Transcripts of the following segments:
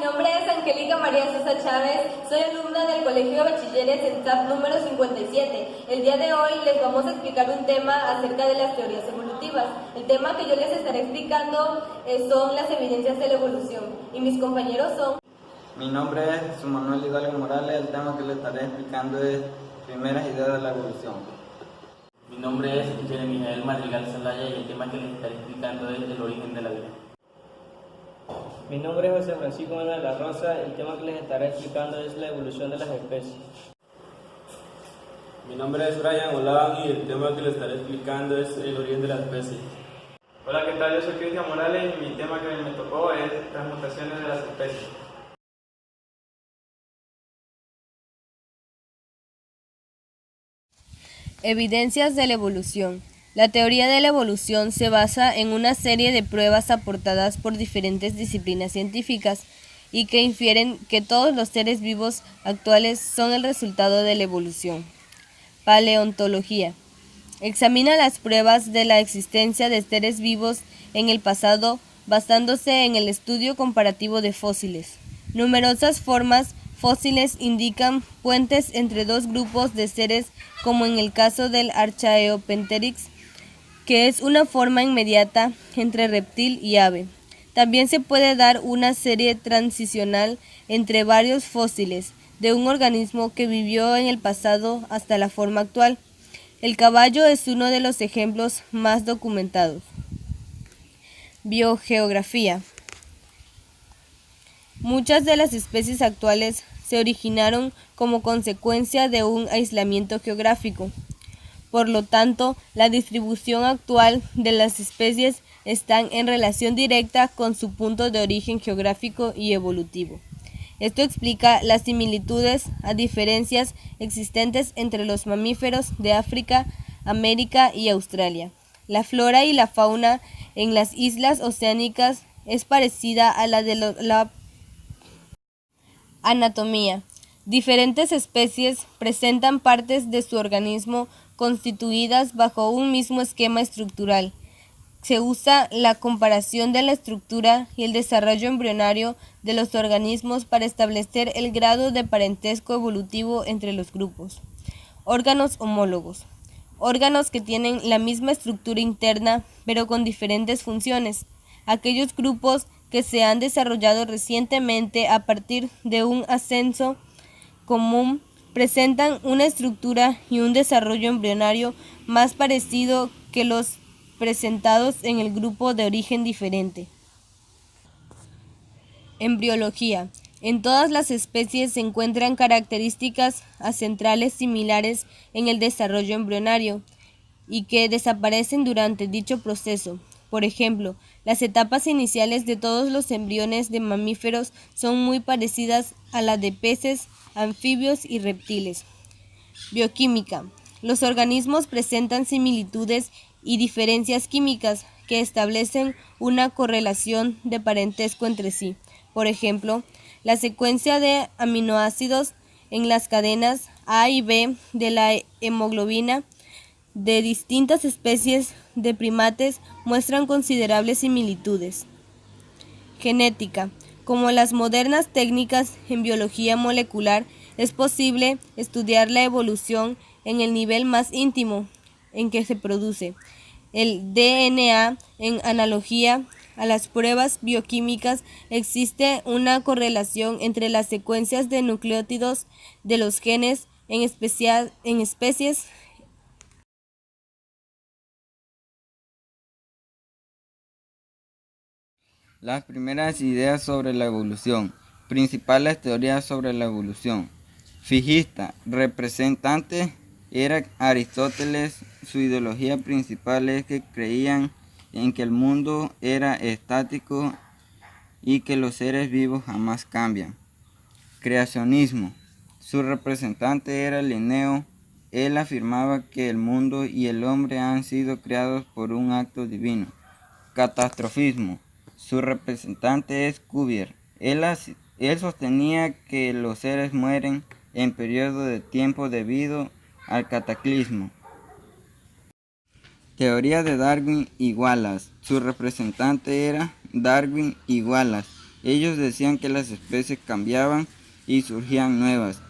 nombre es Angélica María Sosa Chávez, soy alumna del Colegio de Bachilleres en TAP número 57. El día de hoy les vamos a explicar un tema acerca de las teorías evolutivas. El tema que yo les estaré explicando son las evidencias de la evolución y mis compañeros son... Mi nombre es Jesús Manuel Hidalgo Morales, el tema que les estaré explicando es primeras ideas de la evolución. Mi nombre es Jeremy Mijael Madrigal Zelaya y el tema que les estaré explicando es el origen de la vida. Mi nombre es José Francisco Manuel de la Rosa, el tema que les estaré explicando es la evolución de las especies. Mi nombre es Brian Olavan y el tema que les estaré explicando es el origen de las especies. Hola, ¿qué tal? Yo soy Cristian Morales y mi tema que me tocó es las mutaciones de las especies. Evidencias de la evolución. La teoría de la evolución se basa en una serie de pruebas aportadas por diferentes disciplinas científicas y que infieren que todos los seres vivos actuales son el resultado de la evolución. Paleontología. Examina las pruebas de la existencia de seres vivos en el pasado basándose en el estudio comparativo de fósiles. Numerosas formas fósiles indican puentes entre dos grupos de seres, como en el caso del Archaeopteryx, que es una forma inmediata entre reptil y ave. También se puede dar una serie transicional entre varios fósiles de un organismo que vivió en el pasado hasta la forma actual. El caballo es uno de los ejemplos más documentados. Biogeografía. Muchas de las especies actuales se originaron como consecuencia de un aislamiento geográfico. Por lo tanto, la distribución actual de las especies están en relación directa con su punto de origen geográfico y evolutivo. Esto explica las similitudes a diferencias existentes entre los mamíferos de África, América y Australia. La flora y la fauna en las islas oceánicas es parecida a la de la anatomía. Diferentes especies presentan partes de su organismo constituidas bajo un mismo esquema estructural. Se usa la comparación de la estructura y el desarrollo embrionario de los organismos para establecer el grado de parentesco evolutivo entre los grupos. Órganos homólogos. Órganos que tienen la misma estructura interna, pero con diferentes funciones. Aquellos grupos que se han desarrollado recientemente a partir de un ascenso común presentan una estructura y un desarrollo embrionario más parecido que los presentados en el grupo de origen diferente. Embriología. En todas las especies se encuentran características ancestrales similares en el desarrollo embrionario y que desaparecen durante dicho proceso. Por ejemplo, las etapas iniciales de todos los embriones de mamíferos son muy parecidas a las de peces, anfibios y reptiles. Bioquímica. Los organismos presentan similitudes y diferencias químicas que establecen una correlación de parentesco entre sí. Por ejemplo, la secuencia de aminoácidos en las cadenas A y B de la hemoglobina de distintas especies de primates muestran considerables similitudes. Genética. Como las modernas técnicas en biología molecular, es posible estudiar la evolución en el nivel más íntimo en que se produce el DNA. En analogía a las pruebas bioquímicas, existe una correlación entre las secuencias de nucleótidos de los genes, en especial en especies. Las primeras ideas sobre la evolución. Principales teorías sobre la evolución. Fijista. Representante era Aristóteles. Su ideología principal es que creían en que el mundo era estático y que los seres vivos jamás cambian. Creacionismo. Su representante era Linneo. Él afirmaba que el mundo y el hombre han sido creados por un acto divino. Catastrofismo. Su representante es Cuvier. Él sostenía que los seres mueren en periodo de tiempo debido al cataclismo. Teoría de Darwin y Wallace. Su representante era Darwin y Wallace. Ellos decían que las especies cambiaban y surgían nuevas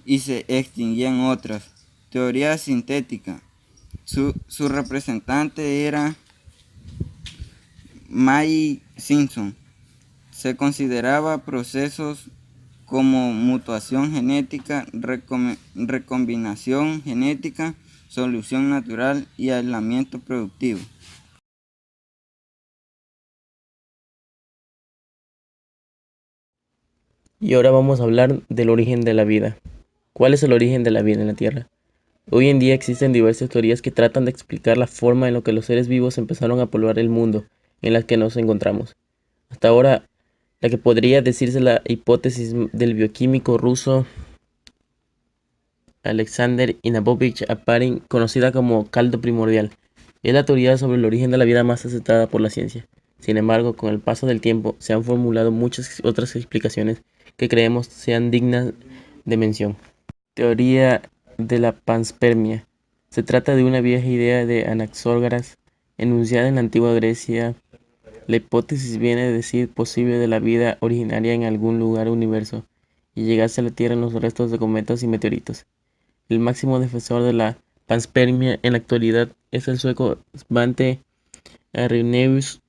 y se extinguían otras. Teoría sintética. Su representante era May Simpson. Se consideraba procesos como mutación genética, recombinación genética, solución natural y aislamiento productivo. Y ahora vamos a hablar del origen de la vida. ¿Cuál es el origen de la vida en la Tierra? Hoy en día existen diversas teorías que tratan de explicar la forma en la que los seres vivos empezaron a poblar el mundo en la que nos encontramos. Hasta ahora, la que podría decirse la hipótesis del bioquímico ruso Alexander Inabovich Aparin, conocida como caldo primordial, es la teoría sobre el origen de la vida más aceptada por la ciencia. Sin embargo, con el paso del tiempo se han formulado muchas otras explicaciones que creemos sean dignas de mención. Teoría de la panspermia. Se trata de una vieja idea de Anaxágoras, enunciada en la antigua Grecia. La hipótesis viene a decir posible de la vida originaria en algún lugar del universo y llegase a la Tierra en los restos de cometas y meteoritos. El máximo defensor de la panspermia en la actualidad es el sueco Svante Arrhenius.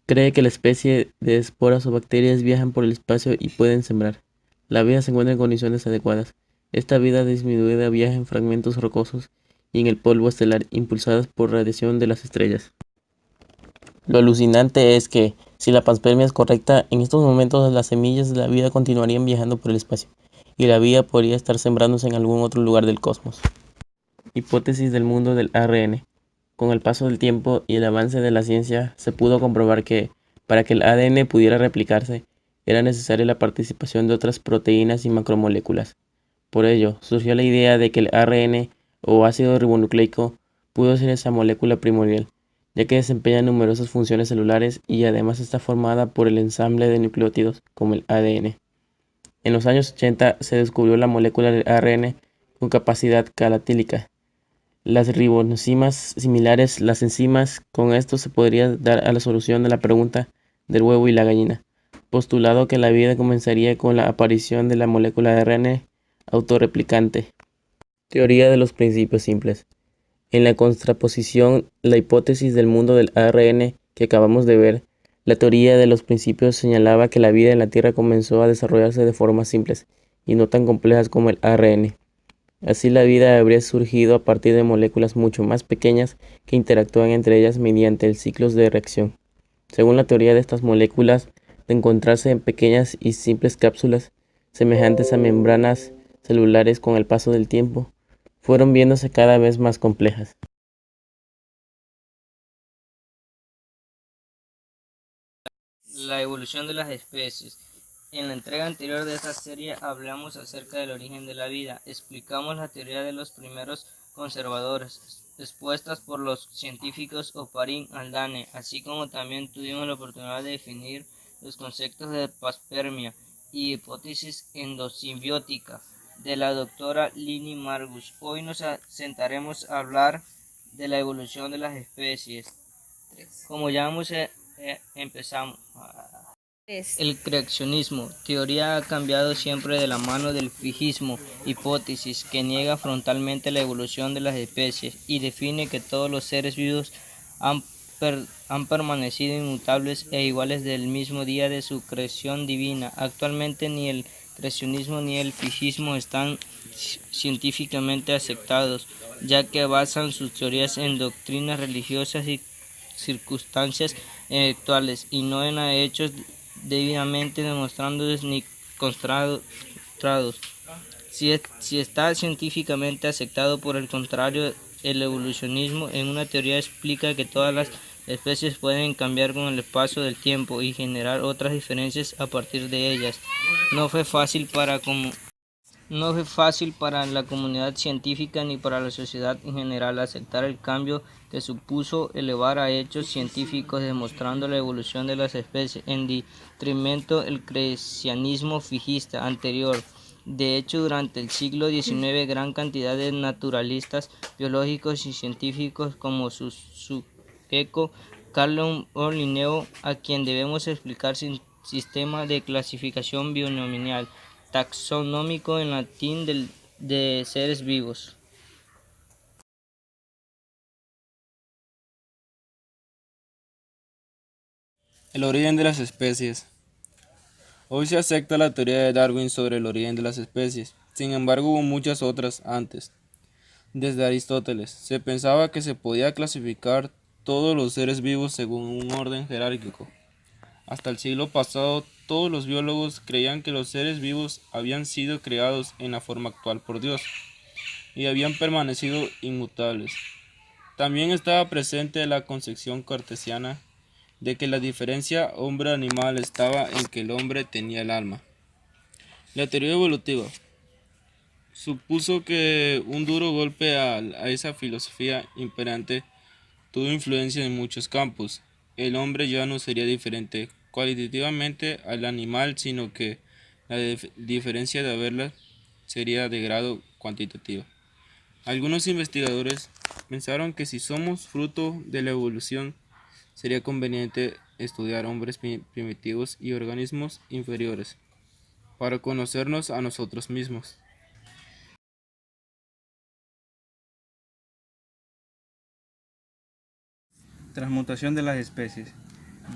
Cree que la especie de esporas o bacterias viajan por el espacio y pueden sembrar. La vida se encuentra en condiciones adecuadas. Esta vida disminuida viaja en fragmentos rocosos y en el polvo estelar impulsadas por radiación de las estrellas. Lo alucinante es que, si la panspermia es correcta, en estos momentos las semillas de la vida continuarían viajando por el espacio, y la vida podría estar sembrándose en algún otro lugar del cosmos. Hipótesis del mundo del ARN. Con el paso del tiempo y el avance de la ciencia, se pudo comprobar que, para que el ADN pudiera replicarse, era necesaria la participación de otras proteínas y macromoléculas. Por ello, surgió la idea de que el ARN, o ácido ribonucleico, pudo ser esa molécula primordial, ya que desempeña numerosas funciones celulares y además está formada por el ensamble de nucleótidos, como el ADN. En los años 80 se descubrió la molécula del ARN con capacidad calatílica. Las riboenzimas similares, las enzimas, con esto se podría dar a la solución de la pregunta del huevo y la gallina, postulado que la vida comenzaría con la aparición de la molécula de ARN autorreplicante. Teoría de los principios simples. En la contraposición, la hipótesis del mundo del ARN que acabamos de ver, la teoría de los principios señalaba que la vida en la Tierra comenzó a desarrollarse de formas simples y no tan complejas como el ARN. Así la vida habría surgido a partir de moléculas mucho más pequeñas que interactúan entre ellas mediante el ciclos de reacción. Según la teoría de estas moléculas, de encontrarse en pequeñas y simples cápsulas, semejantes a membranas celulares con el paso del tiempo, fueron viéndose cada vez más complejas. La evolución de las especies. En la entrega anterior de esta serie hablamos acerca del origen de la vida. Explicamos la teoría de los primeros conservadores, expuestas por los científicos Oparin Haldane, así como también tuvimos la oportunidad de definir los conceptos de panspermia y hipótesis endosimbiótica de la doctora Lini Margus. Hoy nos sentaremos a hablar de la evolución de las especies. Como ya empezamos. El creacionismo, teoría, ha cambiado siempre de la mano del fijismo, hipótesis que niega frontalmente la evolución de las especies y define que todos los seres vivos han permanecido inmutables e iguales del mismo día de su creación divina. Actualmente ni el creacionismo ni el fijismo están científicamente aceptados, ya que basan sus teorías en doctrinas religiosas y circunstancias actuales y no en hechos debidamente demostrados ni contrastados. Si está científicamente aceptado, por el contrario, el evolucionismo en una teoría explica que todas las especies pueden cambiar con el paso del tiempo y generar otras diferencias a partir de ellas. No fue fácil para la comunidad científica ni para la sociedad en general aceptar el cambio que supuso elevar a hechos científicos demostrando la evolución de las especies en detrimento del creacionismo fijista anterior. De hecho, durante el siglo XIX, gran cantidad de naturalistas, biológicos y científicos como su eco Carlo Linneo, a quien debemos explicar sistema de clasificación binomial, taxonómico en latín de seres vivos. El origen de las especies. Hoy se acepta la teoría de Darwin sobre el origen de las especies. Sin embargo, hubo muchas otras antes. Desde Aristóteles, se pensaba que se podía clasificar todos los seres vivos según un orden jerárquico. Hasta el siglo pasado, todos los biólogos creían que los seres vivos habían sido creados en la forma actual por Dios y habían permanecido inmutables. También estaba presente la concepción cartesiana de que la diferencia hombre-animal estaba en que el hombre tenía el alma. La teoría evolutiva supuso que un duro golpe a esa filosofía imperante tuvo influencia en muchos campos. El hombre ya no sería diferente cualitativamente al animal, sino que la diferencia de haberla sería de grado cuantitativo. Algunos investigadores pensaron que si somos fruto de la evolución, sería conveniente estudiar hombres primitivos y organismos inferiores para conocernos a nosotros mismos. Transmutación de las especies.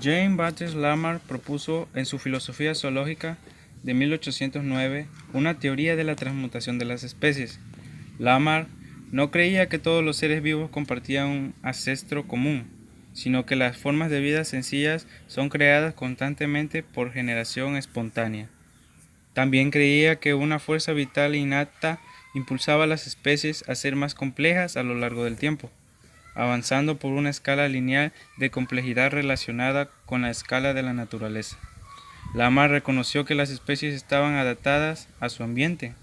Jean-Baptiste Lamarck propuso en su Filosofía zoológica de 1809 una teoría de la transmutación de las especies. Lamarck no creía que todos los seres vivos compartían un ancestro común, sino que las formas de vida sencillas son creadas constantemente por generación espontánea. También creía que una fuerza vital innata impulsaba a las especies a ser más complejas a lo largo del tiempo, avanzando por una escala lineal de complejidad relacionada con la escala de la naturaleza. Lamarck reconoció que las especies estaban adaptadas a su ambiente.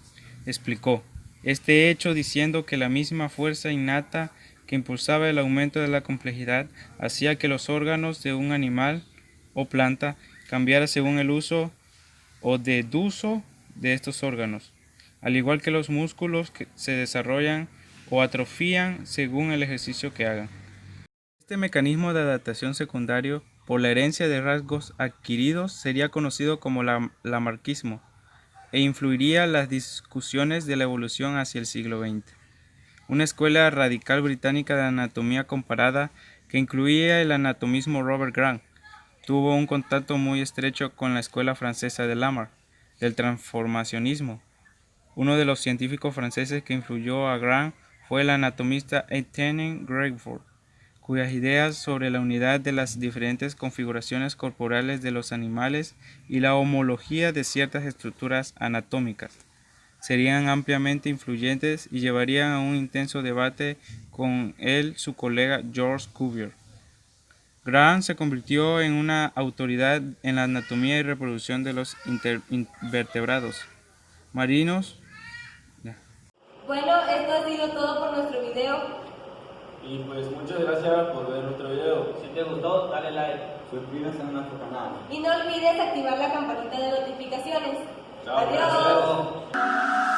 Explicó este hecho diciendo que la misma fuerza innata que impulsaba el aumento de la complejidad hacía que los órganos de un animal o planta cambiaran según el uso o desuso de estos órganos, al igual que los músculos que se desarrollan o atrofían según el ejercicio que hagan. Este mecanismo de adaptación secundario por la herencia de rasgos adquiridos sería conocido como lamarquismo e influiría las discusiones de la evolución hacia el siglo XX. Una escuela radical británica de anatomía comparada que incluía el anatomismo Robert Grant tuvo un contacto muy estrecho con la escuela francesa de Lamarck, del transformacionismo. Uno de los científicos franceses que influyó a Grant fue el anatomista Etienne Grégoire, cuyas ideas sobre la unidad de las diferentes configuraciones corporales de los animales y la homología de ciertas estructuras anatómicas serían ampliamente influyentes y llevarían a un intenso debate con él su colega Georges Cuvier. Grant se convirtió en una autoridad en la anatomía y reproducción de los invertebrados marinos. Bueno, esto ha sido todo por nuestro video. Y pues muchas gracias por ver nuestro video. Si te gustó, dale like. Suscríbanse a nuestro canal. Y no olvides activar la campanita de notificaciones. Chao, Adiós. gracias.